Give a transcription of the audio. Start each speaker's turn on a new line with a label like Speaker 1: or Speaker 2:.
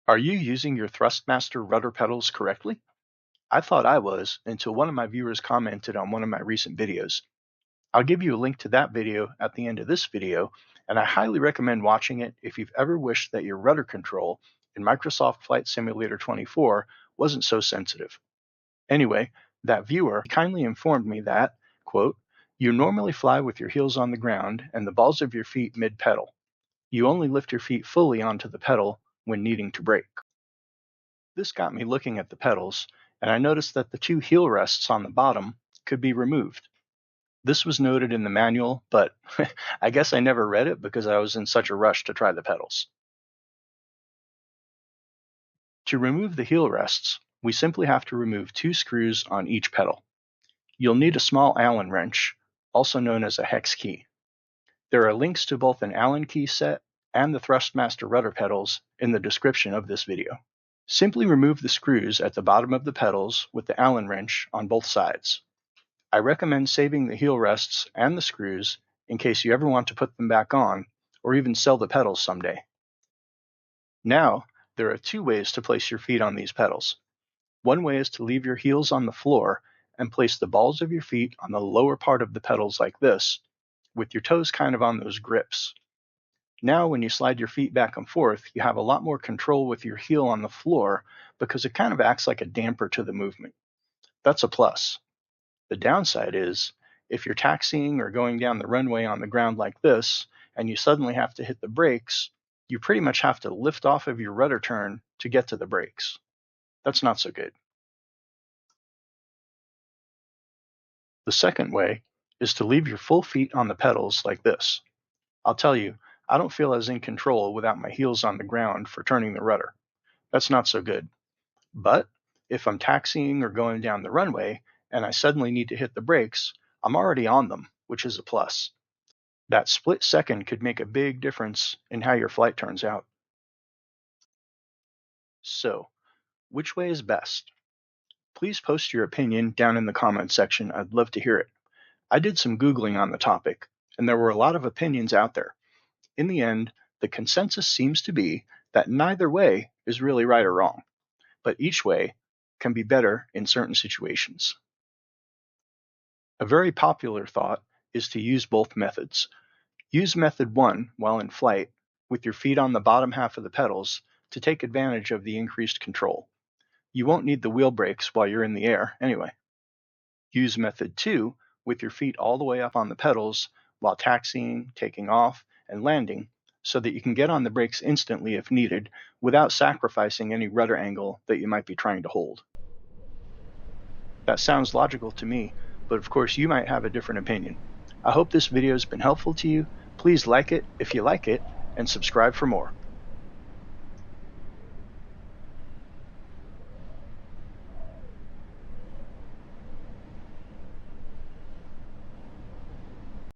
Speaker 1: Are you using your Thrustmaster Rudder Pedals correctly? I thought I was until one of my viewers commented on one of my recent videos. I'll give you a link to that video at the end of this video, and I highly recommend watching it if you've ever wished that your rudder control in Microsoft Flight Simulator 24 wasn't so sensitive. Anyway, that viewer kindly informed me that, quote, "You normally fly with your heels on the ground and the balls of your feet mid-pedal. You only lift your feet fully onto the pedal when needing to brake." This got me looking at the pedals, and I noticed that the two heel rests on the bottom could be removed. This was noted in the manual, but I guess I never read it because I was in such a rush to try the pedals. To remove the heel rests, we simply have to remove two screws on each pedal. You'll need a small Allen wrench, also known as a hex key. There are links to both an Allen key set and the Thrustmaster Rudder Pedals in the description of this video. Simply remove the screws at the bottom of the pedals with the Allen wrench on both sides. I recommend saving the heel rests and the screws in case you ever want to put them back on or even sell the pedals someday. Now, there are two ways to place your feet on these pedals. One way is to leave your heels on the floor and place the balls of your feet on the lower part of the pedals like this, with your toes kind of on those grips. Now, when you slide your feet back and forth, you have a lot more control with your heel on the floor because it kind of acts like a damper to the movement. That's a plus. The downside is, if you're taxiing or going down the runway on the ground like this, and you suddenly have to hit the brakes, you pretty much have to lift off of your rudder turn to get to the brakes. That's not so good. The second way is to leave your full feet on the pedals like this. I'll tell you, I don't feel as in control without my heels on the ground for turning the rudder. That's not so good. But if I'm taxiing or going down the runway and I suddenly need to hit the brakes, I'm already on them, which is a plus. That split second could make a big difference in how your flight turns out. So, which way is best? Please post your opinion down in the comments section. I'd love to hear it. I did some Googling on the topic, and there were a lot of opinions out there. In the end, the consensus seems to be that neither way is really right or wrong, but each way can be better in certain situations. A very popular thought is to use both methods. Use method 1 while in flight, with your feet on the bottom half of the pedals, to take advantage of the increased control. You won't need the wheel brakes while you're in the air anyway. Use method 2 with your feet all the way up on the pedals while taxiing, taking off, and landing, so that you can get on the brakes instantly if needed without sacrificing any rudder angle that you might be trying to hold. That sounds logical to me, but of course you might have a different opinion. I hope this video has been helpful to you. Please like it if you like it, and subscribe for more.